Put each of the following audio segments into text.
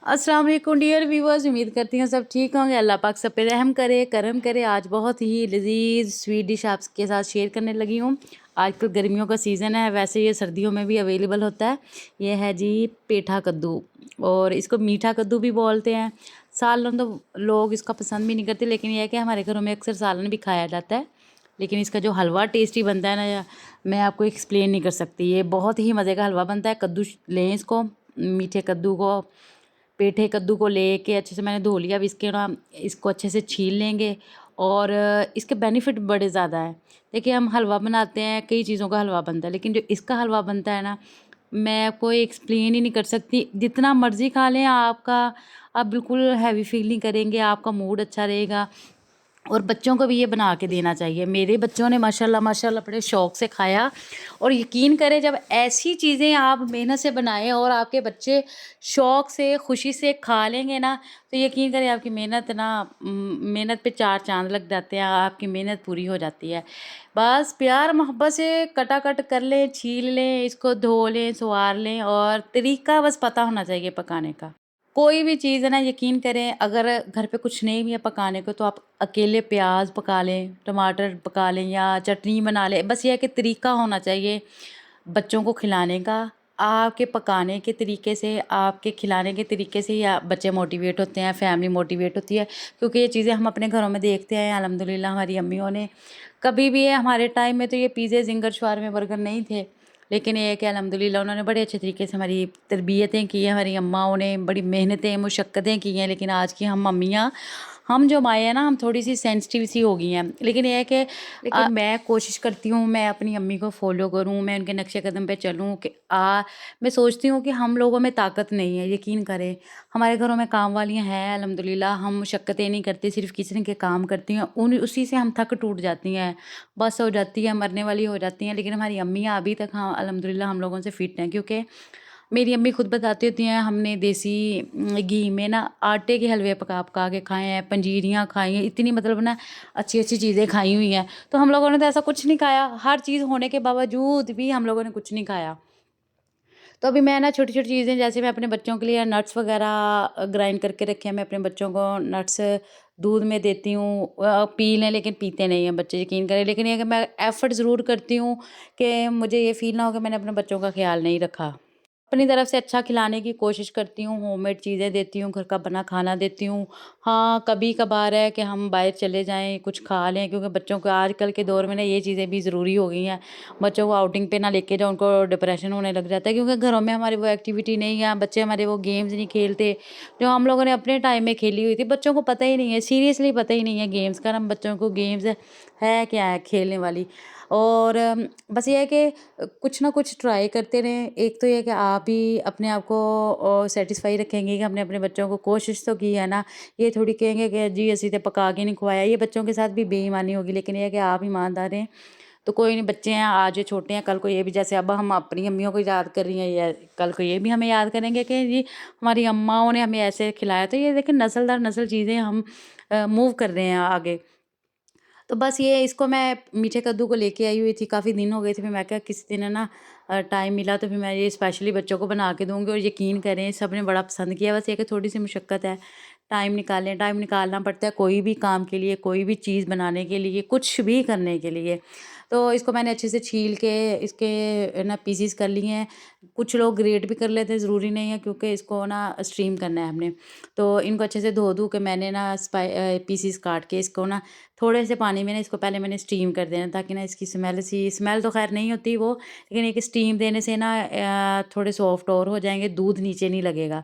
अस्सलाम वालेकुम dear viewers, उम्मीद करती हूँ सब ठीक होंगे। अल्लाह पाक सब पे रहम करे, करम करे। आज बहुत ही लजीज स्वीट डिश आपके साथ शेयर करने लगी हूँ। आजकल गर्मियों का सीज़न है, वैसे ये सर्दियों में भी अवेलेबल होता है। ये है जी पेठा कद्दू, और इसको मीठा कद्दू भी बोलते हैं। सालन तो लोग इसका पसंद भी नहीं करते, लेकिन यह है कि हमारे घरों में अक्सर सालन भी खाया जाता है। लेकिन इसका जो हलवा टेस्टी बनता है ना, मैं आपको एक्सप्लेन नहीं कर सकती। ये बहुत ही मज़े का हलवा बनता है। कद्दू लें इसको, मीठे कद्दू को, पेठे कद्दू को लेके अच्छे से मैंने धो लिया। अब इसके ना इसको अच्छे से छील लेंगे, और इसके बेनिफिट बड़े ज़्यादा हैं। देखिए, हम हलवा बनाते हैं, कई चीज़ों का हलवा बनता है, लेकिन जो इसका हलवा बनता है ना, मैं आपको एक्सप्लेन ही नहीं कर सकती। जितना मर्ज़ी खा लें आप बिल्कुल हैवी फील नहीं करेंगे, आपका मूड अच्छा रहेगा। और बच्चों को भी ये बना के देना चाहिए। मेरे बच्चों ने माशाल्लाह माशाल्लाह बड़े शौक़ से खाया। और यकीन करें, जब ऐसी चीज़ें आप मेहनत से बनाएं और आपके बच्चे शौक़ से खुशी से खा लेंगे ना, तो यकीन करें आपकी मेहनत पे चार चांद लग जाते हैं, आपकी मेहनत पूरी हो जाती है। बस प्यार मोहब्बत से कटाकट कर लें, छील लें, इसको धो लें, संवार लें, और तरीका बस पता होना चाहिए पकाने का। कोई भी चीज़ है ना, यकीन करें, अगर घर पे कुछ नहीं भी है पकाने को, तो आप अकेले प्याज पका लें, टमाटर पका लें, या चटनी बना लें। बस ये है कि तरीका होना चाहिए बच्चों को खिलाने का। आपके पकाने के तरीके से, आपके खिलाने के तरीके से ही बच्चे मोटिवेट होते हैं, फैमिली मोटिवेट होती है। क्योंकि ये चीज़ें हम अपने घरों में देखते हैं। अल्हम्दुलिल्लाह हमारी अम्मियों ने कभी भी, हमारे टाइम में तो ये पिज़्ज़े, ज़िंगर, शवारमे, बर्गर नहीं थे, लेकिन ये है कि अल्हम्दुलिल्लाह उन्होंने बड़े अच्छे तरीके से हमारी तरबियतें की हैं। हमारी अम्माओं ने बड़ी मेहनतें, मुशक्क़तें की हैं। लेकिन आज की हम अम्मियाँ, हम जो माएँ हैं ना, हम थोड़ी-सी सेंसिटिव सी हो गई हैं। लेकिन ये है कि मैं कोशिश करती हूँ, मैं अपनी अम्मी को फ़ॉलो करूँ, मैं उनके नक्शे कदम पे चलूँ। कि मैं सोचती हूँ कि हम लोगों में ताकत नहीं है। यकीन करें, हमारे घरों में काम वालियाँ हैं अल्हम्दुलिल्लाह, हम मुशक्क़तें नहीं करते, सिर्फ़ किचन के काम करती हैं। उसी से हम थक टूट जाती हैं, बस हो जाती है, मरने वाली हो जाती हैं। लेकिन हमारी अम्मियाँ अभी तक, हाँ अल्हम्दुलिल्लाह, हम लोगों से फ़िट हैं। क्योंकि मेरी अम्मी खुद बताती होती हैं, हमने देसी घी में ना आटे के हलवे पका-पका के खाए हैं, पंजीरियाँ खाई हैं, इतनी मतलब ना अच्छी-अच्छी चीज़ें खाई हुई हैं। तो हम लोगों ने तो ऐसा कुछ नहीं खाया, हर चीज़ होने के बावजूद भी हम लोगों ने कुछ नहीं खाया। तो अभी मैं ना छोटी-छोटी चीज़ें, जैसे मैं अपने बच्चों के लिए नट्स वग़ैरह ग्राइंड करके रखे हैं। मैं अपने बच्चों को नट्स दूध में देती हूँ। पी लें, लेकिन पीते नहीं हैं बच्चे, यकीन करें। लेकिन ये है कि मैं एफ़र्ट ज़रूर करती हूँ कि मुझे ये फ़ील ना हो कि मैंने अपने बच्चों का ख़्याल नहीं रखा। अपनी तरफ से अच्छा खिलाने की कोशिश करती हूँ, होममेड चीज़ें देती हूँ, घर का बना खाना देती हूँ। हाँ, कभी-कभार है कि हम बाहर चले जाएँ, कुछ खा लें, क्योंकि बच्चों को आजकल के दौर में ना ये चीज़ें भी ज़रूरी हो गई हैं। बच्चों को आउटिंग पे ना लेके जाओ, उनको डिप्रेशन होने लग जाता है, क्योंकि घरों में हमारे वो एक्टिविटी नहीं है, बच्चे हमारे वो गेम्स नहीं खेलते, जो हम लोगों ने अपने टाइम में खेली हुई थी। बच्चों को पता ही नहीं है, सीरियसली पता ही नहीं है गेम्स का। हम बच्चों को गेम्स है क्या है खेलने वाली। और बस ये है कि कुछ ना कुछ ट्राई करते रहें। एक तो ये है कि आप ही अपने आप को सैटिस्फाई रखेंगे कि हमने अपने बच्चों को कोशिश तो की है ना। ये थोड़ी कहेंगे कि जी असी तो पका के नहीं खुआया, ये बच्चों के साथ भी बेईमानी होगी। लेकिन ये है कि आप ईमानदार हैं, तो कोई नहीं, बच्चे हैं, आज ये छोटे हैं, कल को ये भी, जैसे अब हम अपनी अम्मियों को याद कर रही हैं, या कल को ये भी हमें याद करेंगे कि जी हमारी अम्माओं ने हमें ऐसे खिलाया। तो ये देखिए, नस्ल दर नस्ल चीज़ें हम मूव कर रहे हैं आगे। तो बस ये, इसको मैं मीठे कद्दू को लेके आई हुई थी, काफ़ी दिन हो गए थे। फिर मैं क्या, किसी दिन है ना टाइम मिला तो फिर मैं ये स्पेशली बच्चों को बना के दूँगी। और यकीन करें, सब ने बड़ा पसंद किया। बस ये कि थोड़ी-सी मुशक्क़त है, टाइम निकालें, टाइम निकालना पड़ता है कोई भी काम के लिए, कोई भी चीज़ बनाने के लिए, कुछ भी करने के लिए। तो इसको मैंने अच्छे से छील के इसके ना पीसेस कर लिए हैं। कुछ लोग ग्रेट भी कर लेते हैं, ज़रूरी नहीं है, क्योंकि इसको ना स्टीम करना है हमने। तो इनको अच्छे से धो-धू के मैंने ना पीसेस काट के इसको ना थोड़े से पानी में ना, इसको पहले मैंने स्टीम कर देना, ताकि ना इसकी स्मेल तो ख़ैर नहीं होती वो, लेकिन एक स्टीम देने से ना थोड़े सॉफ्ट और हो जाएँगे, दूध नीचे नहीं लगेगा।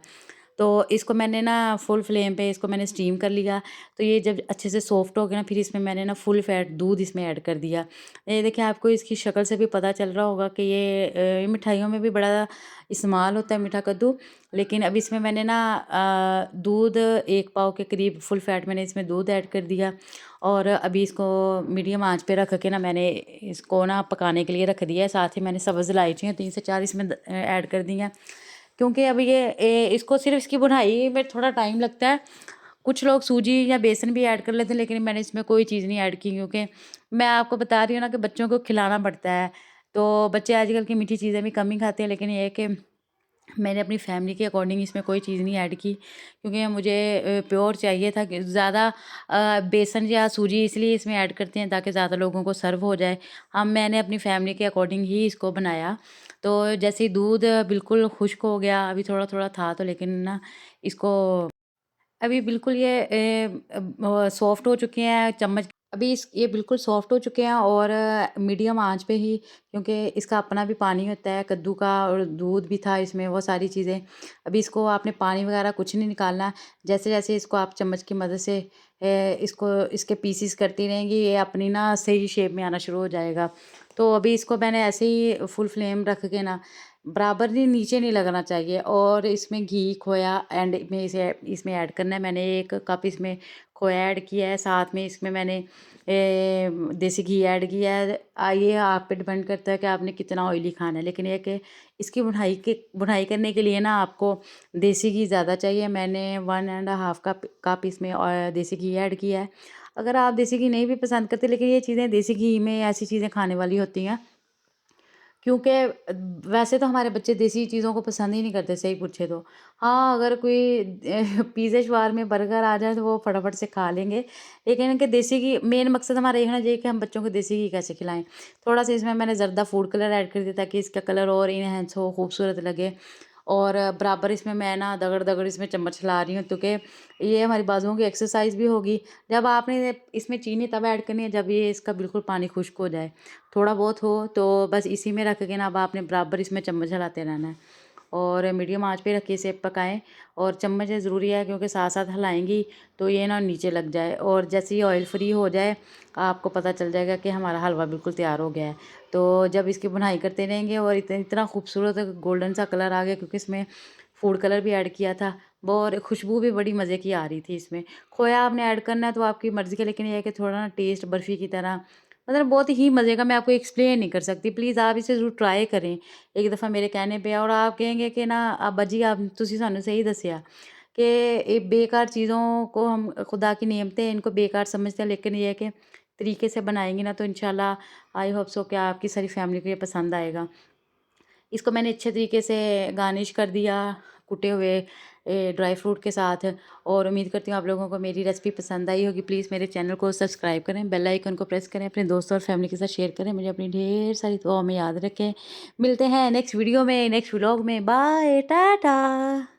तो इसको मैंने ना फुल फ्लेम पे इसको मैंने स्टीम कर लिया। तो ये जब अच्छे से सॉफ्ट हो गया ना, फिर इसमें मैंने ना फुल फैट दूध इसमें ऐड कर दिया। ये देखिए, आपको इसकी शक्ल से भी पता चल रहा होगा कि ये मिठाइयों में भी बड़ा इस्तेमाल होता है मीठा कद्दू। लेकिन अब इसमें मैंने ना दूध 1 पाव के करीब फुल फैट मैंने इसमें दूध ऐड कर दिया। और अभी इसको मीडियम आँच पे रख के ना मैंने इसको ना पकाने के लिए रख दिया है। साथ ही मैंने सब्ज़ इलायचियाँ 3 से 4 इसमें ऐड कर दी हैं। क्योंकि अब इसको सिर्फ़ इसकी भुनाई में थोड़ा टाइम लगता है। कुछ लोग सूजी या बेसन भी ऐड कर लेते हैं, लेकिन मैंने इसमें कोई चीज़ नहीं ऐड की, क्योंकि मैं आपको बता रही हूँ ना कि बच्चों को खिलाना पड़ता है। तो बच्चे आजकल की मीठी चीज़ें भी कम ही खाते हैं, लेकिन ये है कि मैंने अपनी फैमिली के अकॉर्डिंग इसमें कोई चीज़ नहीं ऐड की, क्योंकि मुझे प्योर चाहिए था कि ज़्यादा बेसन या सूजी इसलिए इसमें ऐड करते हैं ताकि ज़्यादा लोगों को सर्व हो जाए। मैंने अपनी फैमिली के अकॉर्डिंग ही इसको बनाया। तो जैसे ही दूध बिल्कुल खुश्क हो गया, अभी थोड़ा-थोड़ा था तो, लेकिन ना इसको अभी बिल्कुल ये सॉफ्ट हो चुके हैं चम्मच। अभी इस ये बिल्कुल सॉफ्ट हो चुके हैं और मीडियम आंच पे ही, क्योंकि इसका अपना भी पानी होता है कद्दू का और दूध भी था इसमें, वो सारी चीज़ें। अभी इसको आपने पानी वगैरह कुछ नहीं निकालना। जैसे-जैसे इसको आप चम्मच की मदद से इसको इसके पीसेस करती रहेंगी, ये अपनी ना सही शेप में आना शुरू हो जाएगा। तो अभी इसको मैंने ऐसे ही फुल फ्लेम रख के ना बराबर नहीं, नीचे नहीं लगना चाहिए, और इसमें घी, खोया एंड में इसे इसमें ऐड करना है। मैंने 1 कप इसमें खोया ऐड किया है, साथ में इसमें मैंने देसी घी ऐड किया है। ये आप पे डिपेंड करता है कि आपने कितना ऑयली खाना है, लेकिन ये है कि इसकी भुनाई करने के लिए ना आपको देसी घी ज़्यादा चाहिए। मैंने 1 एंड हाफ कप इसमें देसी घी ऐड किया है। अगर आप देसी घी नहीं भी पसंद करते, लेकिन ये चीज़ें देसी घी में ऐसी चीज़ें खाने वाली होती हैं, क्योंकि वैसे तो हमारे बच्चे देसी चीज़ों को पसंद ही नहीं करते, सही पूछे तो। हाँ, अगर कोई पिज़्ज़ा, शवारमे, बर्गर आ जाए तो वो फटाफट से खा लेंगे। लेकिन इनके देसी घी, मेन मकसद हमारा ये होना चाहिए कि हम बच्चों को देसी घी कैसे खिलाएँ। थोड़ा-सा इसमें मैंने ज़र्दा फूड कलर ऐड कर दिया ताकि इसका कलर और इनहैंस हो, खूबसूरत लगे। और बराबर इसमें मैं ना दगड़-दगड़ इसमें चम्मच हिला रही हूँ, क्योंकि ये हमारी बाजुओं की एक्सरसाइज़ भी होगी। जब आपने इसमें चीनी तब ऐड करनी है जब ये इसका बिल्कुल पानी खुश्क हो जाए। थोड़ा बहुत हो तो बस इसी में रख के ना अब आपने बराबर इसमें चम्मच हिलाते रहना है, और मीडियम आंच पे रख के इसे पकाएं। और चम्मच ये ज़रूरी है, क्योंकि साथ साथ हिलाएंगी तो ये ना नीचे लग जाए, और जैसे ही ऑयल फ्री हो जाए आपको पता चल जाएगा कि हमारा हलवा बिल्कुल तैयार हो गया है। तो जब इसकी बुनाई करते रहेंगे और इतना खूबसूरत गोल्डन सा कलर आ गया, क्योंकि इसमें फूड कलर भी ऐड किया था, वो और खुशबू भी बड़ी मज़े की आ रही थी इसमें। खोया आपने ऐड करना है तो आपकी मर्ज़ी का, लेकिन ये है कि थोड़ा ना टेस्ट बर्फ़ी की तरह, मतलब बहुत ही मज़े का, मैं आपको एक्सप्लेन नहीं कर सकती। प्लीज़ आप इसे ज़रूर ट्राई करें एक दफ़ा मेरे कहने पे, और आप कहेंगे कि ना अब्बा जी आप तुसी सानू सही दसिया कि ये बेकार चीज़ों को हम खुदा की नेमतें इनको बेकार समझते हैं, लेकिन ये है कि तरीके से बनाएँगी ना तो इंशाल्लाह आई होप सो कि आपकी सारी फैमिली को ये पसंद आएगा। इसको मैंने अच्छे तरीके से गार्निश कर दिया कुटे हुए ड्राई फ्रूट के साथ, और उम्मीद करती हूँ आप लोगों को मेरी रेसिपी पसंद आई होगी। प्लीज़ मेरे चैनल को सब्सक्राइब करें, बेल आइकन को प्रेस करें, अपने दोस्तों और फैमिली के साथ शेयर करें, मुझे अपनी ढेर सारी दुआओं में याद रखें। मिलते हैं नेक्स्ट वीडियो में, नेक्स्ट व्लॉग में। बाय, टाटा।